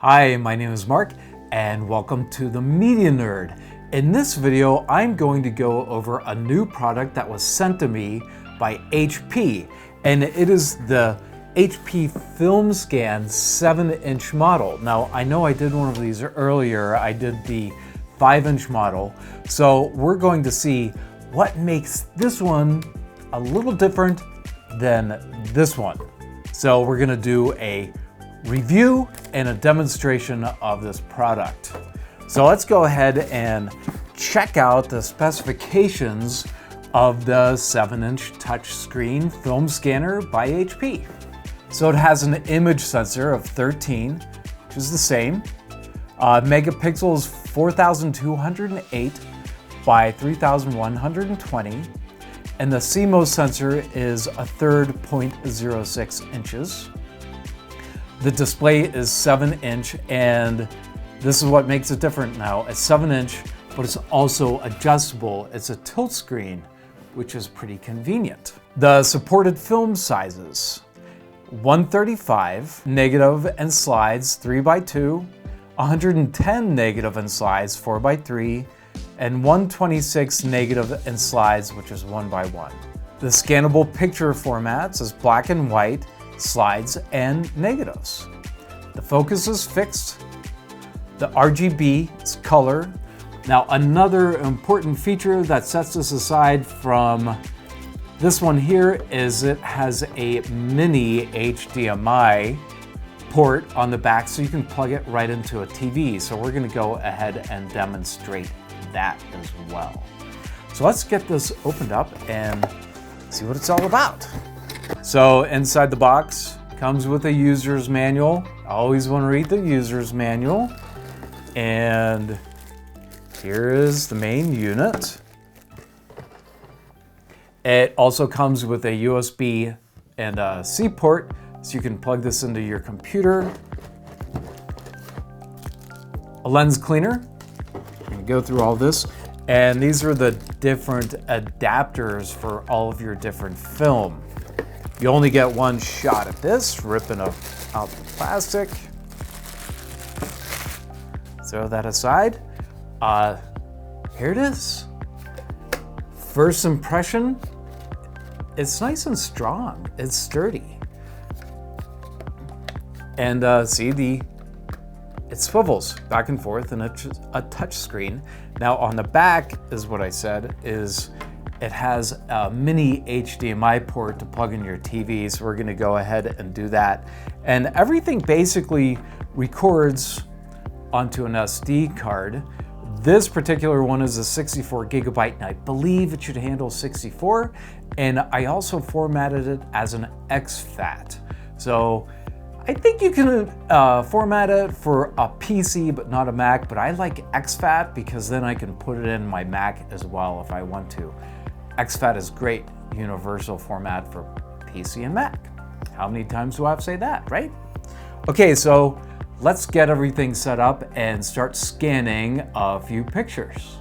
Hi, my name is Mark and welcome to the Media Nerd. In this video, I'm going to go over a new product that was sent to me by HP, and it is the HP FilmScan 7-inch model. Now, I know I did one of these earlier. I did the 5-inch model. So we're going to see what makes this one a little different than this one. So we're gonna do a review and a demonstration of this product. So let's go ahead and check out the specifications of the 7-inch touchscreen film scanner by HP. So it has an image sensor of 13, which is the same. Megapixels 4,208 by 3,120. And the CMOS sensor is a third 0.06 inches. The display is 7-inch, and this is what makes it different now. It's 7-inch, but it's also adjustable. It's a tilt screen, which is pretty convenient. The supported film sizes: 135 negative and slides 3x2, 110 negative and slides 4x3, and 126 negative and slides, which is 1x1. The scannable picture formats is black and white, slides, and negatives. The focus is fixed. The RGB is color. Now, another important feature that sets this aside from this one here is it has a mini HDMI port on the back, so you can plug it right into a TV. So we're gonna go ahead and demonstrate that as well. So let's get this opened up and see what it's all about. So inside the box comes with a user's manual. I always want to read the user's manual. And here is the main unit. It also comes with a USB and a C port, so you can plug this into your computer. A lens cleaner. I'm going to go through all this. And these are the different adapters for all of your different film. You only get one shot at this, ripping out the plastic. Throw that aside. Here it is. First impression, it's nice and strong. It's sturdy. And see, it swivels back and forth, and it's a touch screen. Now on the back is what I said, is it has a mini HDMI port to plug in your TV, so we're gonna go ahead and do that. And everything basically records onto an SD card. This particular one is a 64 gigabyte, and I believe it should handle 64. And I also formatted it as an exFAT. So I think you can format it for a PC, but not a Mac, but I like exFAT because then I can put it in my Mac as well if I want to. exFAT is great universal format for PC and Mac. How many times do I have to say that, right? Okay, so let's get everything set up and start scanning a few pictures.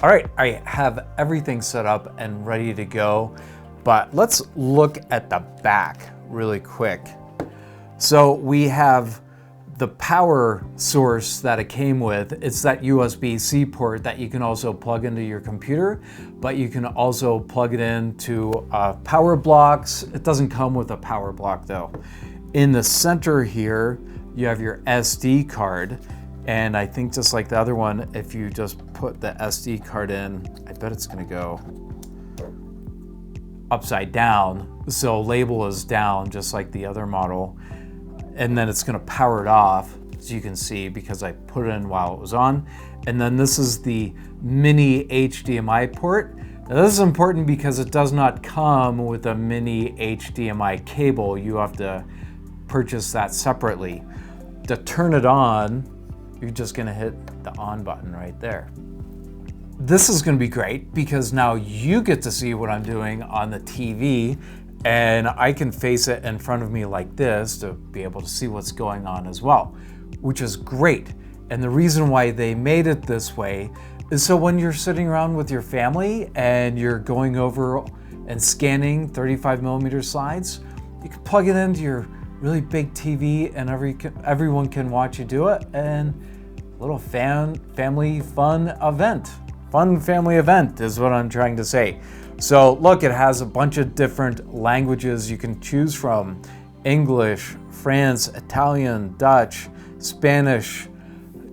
All right, I have everything set up and ready to go, but let's look at the back really quick. So we have the power source that it came with. It's that USB-C port that you can also plug into your computer, but you can also plug it into power blocks. It doesn't come with a power block though. In the center here, you have your SD card. And I think just like the other one, if you just put the SD card in, I bet it's gonna go upside down. So label is down just like the other model. And then it's gonna power it off, as you can see, because I put it in while it was on. And then this is the mini HDMI port. Now this is important because it does not come with a mini HDMI cable. You have to purchase that separately. To turn it on, you're just gonna hit the on button right there. This is gonna be great because now you get to see what I'm doing on the TV, and I can face it in front of me like this to be able to see what's going on as well, which is great. And the reason why they made it this way is so when you're sitting around with your family and you're going over and scanning 35mm slides, you can plug it into your really big TV and everyone can watch you do it, and a little family fun event. Fun family event is what I'm trying to say. So look, it has a bunch of different languages you can choose from. English, France, Italian, Dutch, Spanish,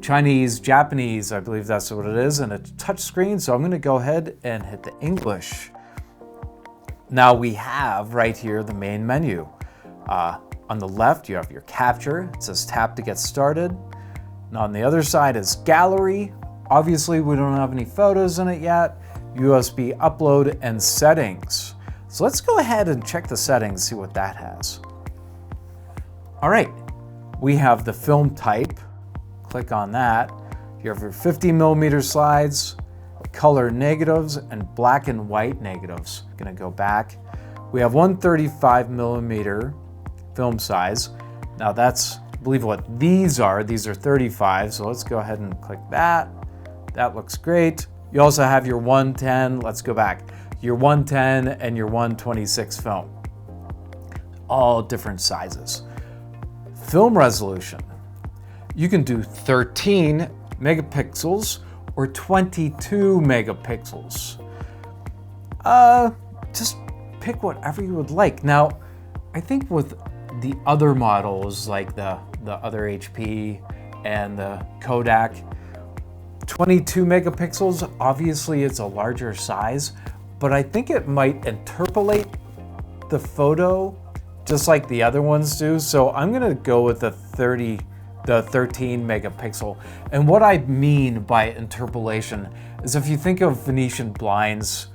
Chinese, Japanese, I believe that's what it is, and a touch screen. So I'm gonna go ahead and hit the English. Now we have right here the main menu. On the left, you have your capture. It says tap to get started. And on the other side is gallery. Obviously, we don't have any photos in it yet. USB upload and settings. So let's go ahead and check the settings, see what that has. All right, we have the film type. Click on that. You have your 50mm slides, color negatives, and black and white negatives. Gonna go back. We have 135mm film size. Now that's, I believe what these are 35, so let's go ahead and click that. That looks great. You also have your 110, let's go back, your 110 and your 126 film. All different sizes. Film resolution. You can do 13 megapixels or 22 megapixels. Just pick whatever you would like. Now, I think with the other models like the other HP and the Kodak, 22 megapixels, obviously it's a larger size, but I think it might interpolate the photo just like the other ones do. So I'm gonna go with the 13 megapixel. And what I mean by interpolation is if you think of Venetian blinds,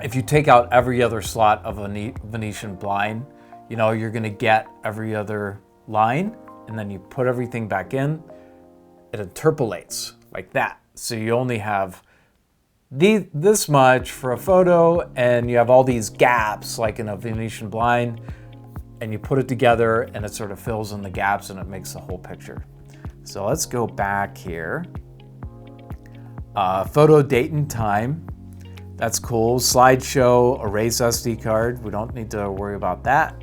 if you take out every other slot of a Venetian blind, you know, you're gonna get every other line, and then you put everything back in, it interpolates like that. So you only have this much for a photo, and you have all these gaps like in a Venetian blind, and you put it together and it sort of fills in the gaps and it makes the whole picture. So let's go back here. Photo date and time. That's cool. Slideshow, erase SD card. We don't need to worry about that.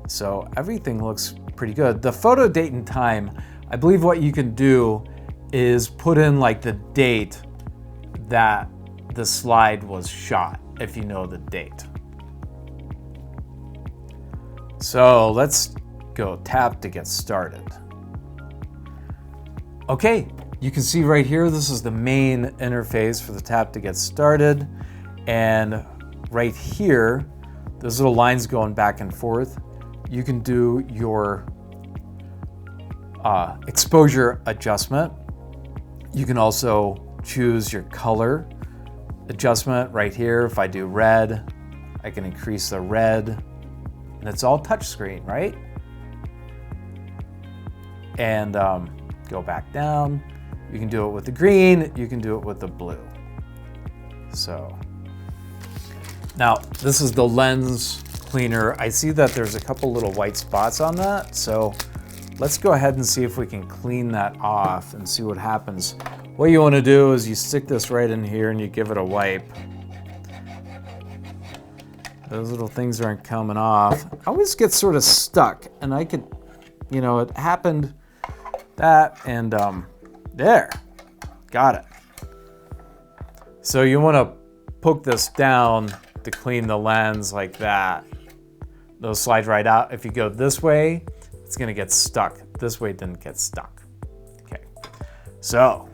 So everything looks pretty good. The photo date and time, I believe what you can do is put in like the date that the slide was shot, if you know the date. So let's go tap to get started. Okay, you can see right here, this is the main interface for the tap to get started. And right here, those little lines going back and forth, you can do your exposure adjustment. You can also choose your color adjustment right here. If I do red, I can increase the red, and it's all touchscreen, right? And go back down. You can do it with the green, you can do it with the blue. So now this is the lens cleaner. I see that there's a couple little white spots on that, so let's go ahead and see if we can clean that off and see what happens. What you want to do is you stick this right in here and you give it a wipe. Those little things aren't coming off. I always get sort of stuck, and I could, you know, it happened that, and there, got it. So you want to poke this down to clean the lens like that. Those slide right out. If you go this way, it's gonna get stuck. This way it didn't get stuck. Okay, so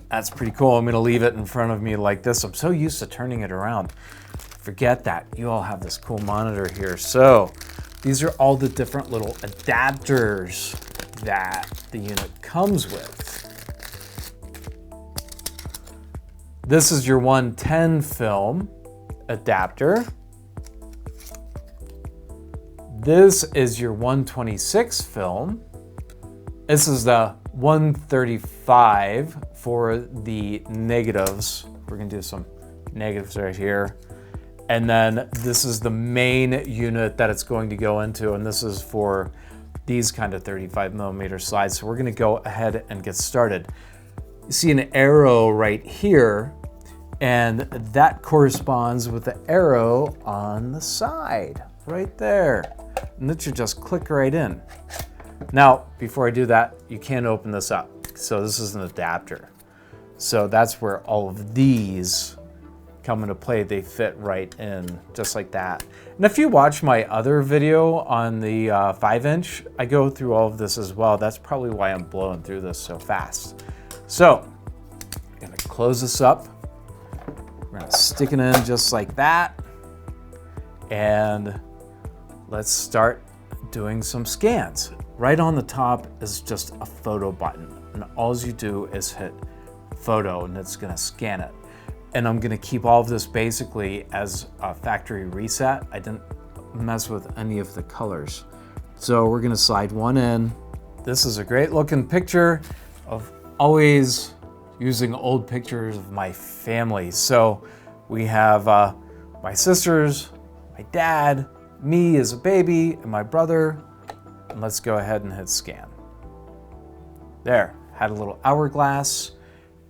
that's pretty cool. I'm gonna leave it in front of me like this. I'm so used to turning it around. Forget that, you all have this cool monitor here. So these are all the different little adapters that the unit comes with. This is your 110 film adapter. This is your 126 film. This is the 135 for the negatives. We're gonna do some negatives right here. And then this is the main unit that it's going to go into, and this is for these kind of 35mm slides. So we're gonna go ahead and get started. You see an arrow right here, and that corresponds with the arrow on the side, right there. and it should just click right in. Now, before I do that, you can't open this up. So this is an adapter. So that's where all of these come into play. They fit right in, just like that. And if you watch my other video on the 5-inch, I go through all of this as well. That's probably why I'm blowing through this so fast. So I'm gonna close this up. We're gonna stick it in just like that. And let's start doing some scans. Right on the top is just a photo button. And all you do is hit photo and it's gonna scan it. And I'm gonna keep all of this basically as a factory reset. I didn't mess with any of the colors. So we're gonna slide one in. This is a great looking picture of always using old pictures of my family. So we have my sisters, my dad, me as a baby, and my brother. And let's go ahead and hit scan. There, had a little hourglass.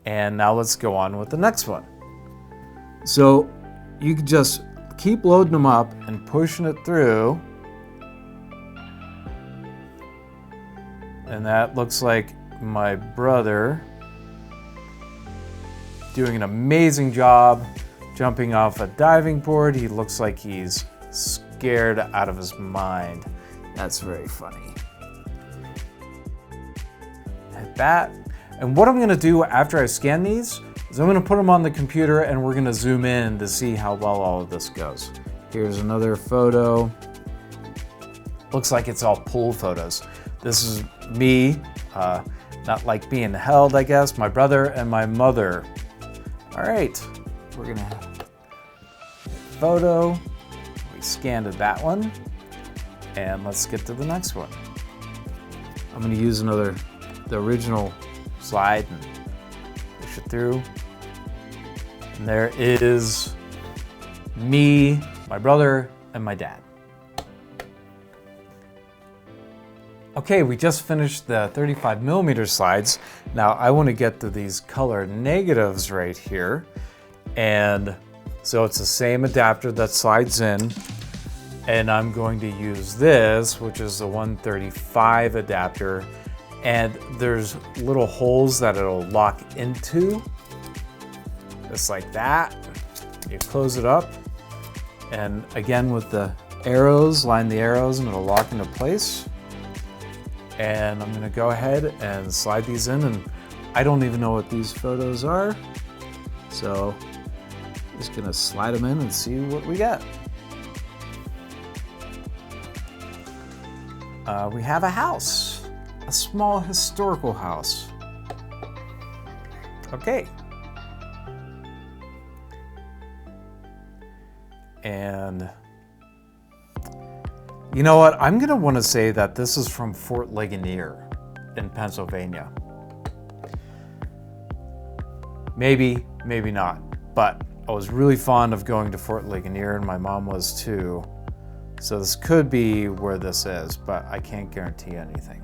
And now let's go on with the next one. So you can just keep loading them up and pushing it through. And that looks like my brother doing an amazing job jumping off a diving board. He looks like he's scared out of his mind. That's very funny. Hit that. And what I'm gonna do after I scan these is I'm gonna put them on the computer and we're gonna zoom in to see how well all of this goes. Here's another photo. Looks like it's all pool photos. This is me, not like being held, I guess, my brother and my mother. All right, we're gonna have photo. We scanned that one. And let's get to the next one. I'm gonna use the original slide and push it through. And there is me, my brother, and my dad. Okay, we just finished the 35mm slides. Now I want to get to these color negatives right here. And so it's the same adapter that slides in. And I'm going to use this, which is the 135 adapter. And there's little holes that it'll lock into, just like that. You close it up. And again, with the arrows, line the arrows and it'll lock into place. And I'm gonna go ahead and slide these in, and I don't even know what these photos are. So just gonna slide them in and see what we get. We have a house, a small historical house. Okay. And you know what? I'm gonna want to say that this is from Fort Ligonier in Pennsylvania. Maybe, maybe not. But I was really fond of going to Fort Ligonier, and my mom was too. So this could be where this is, but I can't guarantee anything.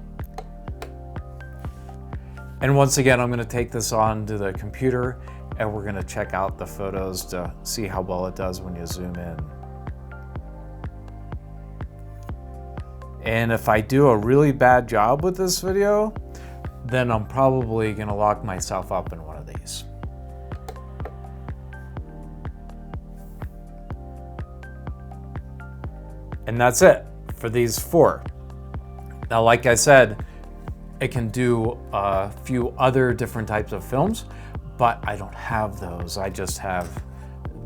And once again, I'm gonna take this on to the computer and we're gonna check out the photos to see how well it does when you zoom in. And if I do a really bad job with this video, then I'm probably gonna lock myself up in one of these. And that's it for these 4. Now, like I said, it can do a few other different types of films, but I don't have those. I just have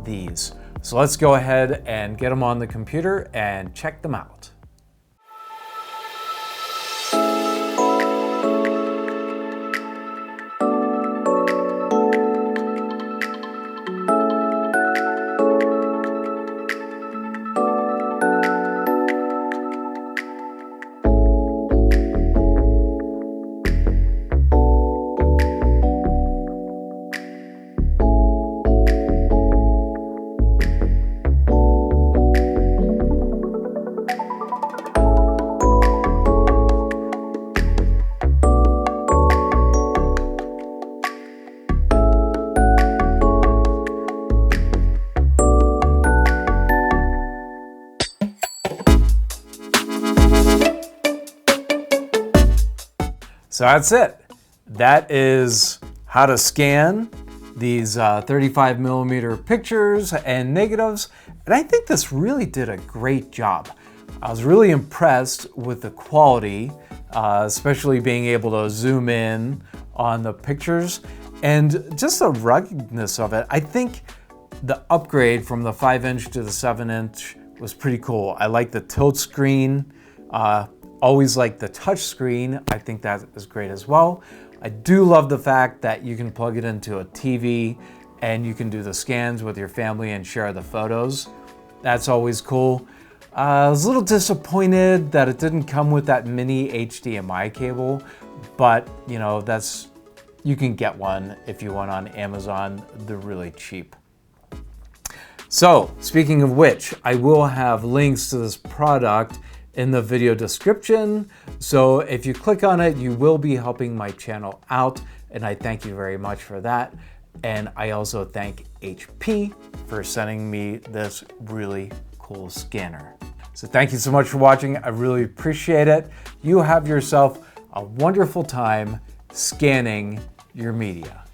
these. So let's go ahead and get them on the computer and check them out. So that's it. That is how to scan these 35mm pictures and negatives. And I think this really did a great job. I was really impressed with the quality, especially being able to zoom in on the pictures and just the ruggedness of it. I think the upgrade from the 5-inch to the 7-inch was pretty cool. I like the tilt screen. Always like the touch screen. I think that is great as well. I do love the fact that you can plug it into a TV and you can do the scans with your family and share the photos. That's always cool. I was a little disappointed that it didn't come with that mini HDMI cable, but you know, you can get one if you want on Amazon. They're really cheap. So, speaking of which, I will have links to this product in the video description. So if you click on it, you will be helping my channel out, and I thank you very much for that. And I also thank HP for sending me this really cool scanner. So thank you so much for watching. I really appreciate it. You have yourself a wonderful time scanning your media.